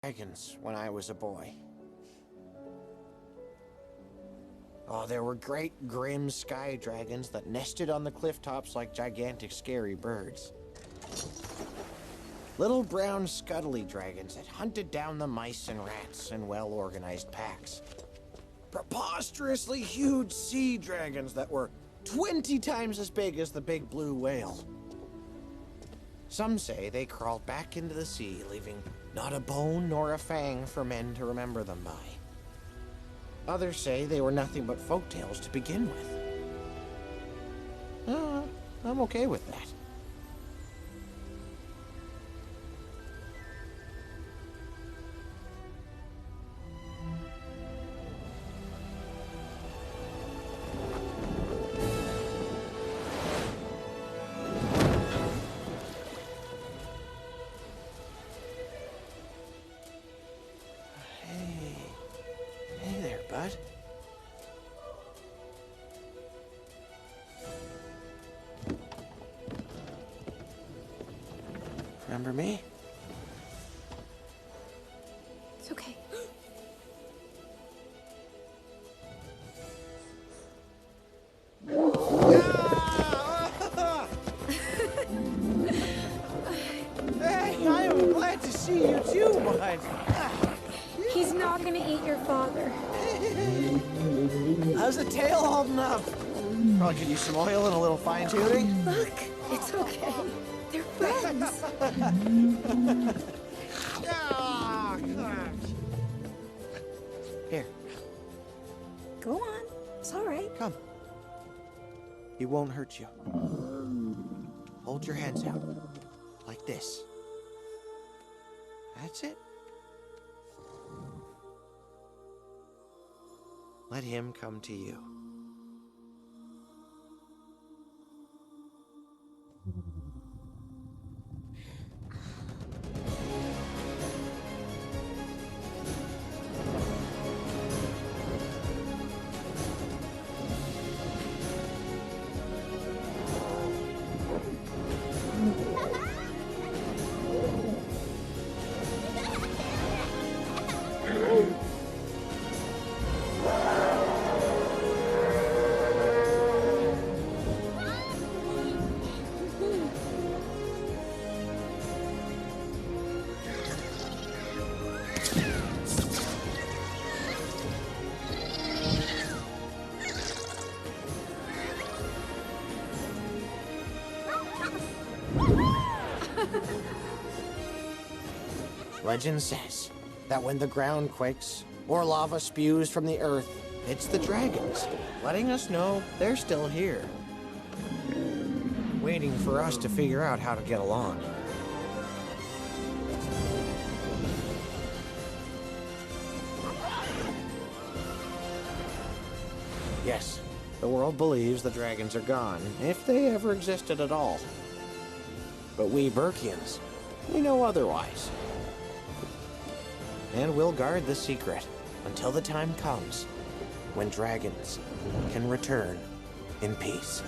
Dragons when I was a boy. Oh, there were great, grim sky dragons that nested on the cliff tops like gigantic, scary birds. Little brown, scuttly dragons that hunted down the mice and rats in well-organized packs. Preposterously huge sea dragons that were 20 times as big as the big blue whale. Some say they crawled back into the sea, leaving not a bone nor a fang for men to remember them by. Others say they were nothing but folktales to begin with. I'm okay with that. Hey there, bud. Remember me? It's okay. Hey, I am glad to see you too, bud. He's not gonna eat your father. How's the tail holding up? Probably could use some oil and a little fine-tuning. Look, it's okay. They're friends. Here, Go on. It's all right. come. He won't hurt you. Hold your hands out. Like this. That's it. Let him come to you. Legend says that when the ground quakes or lava spews from the earth, it's the dragons, letting us know they're still here, waiting for us to figure out how to get along. Yes, the world believes the dragons are gone, if they ever existed at all. But we Burkians, we know otherwise. And we'll guard the secret until the time comes when dragons can return in peace.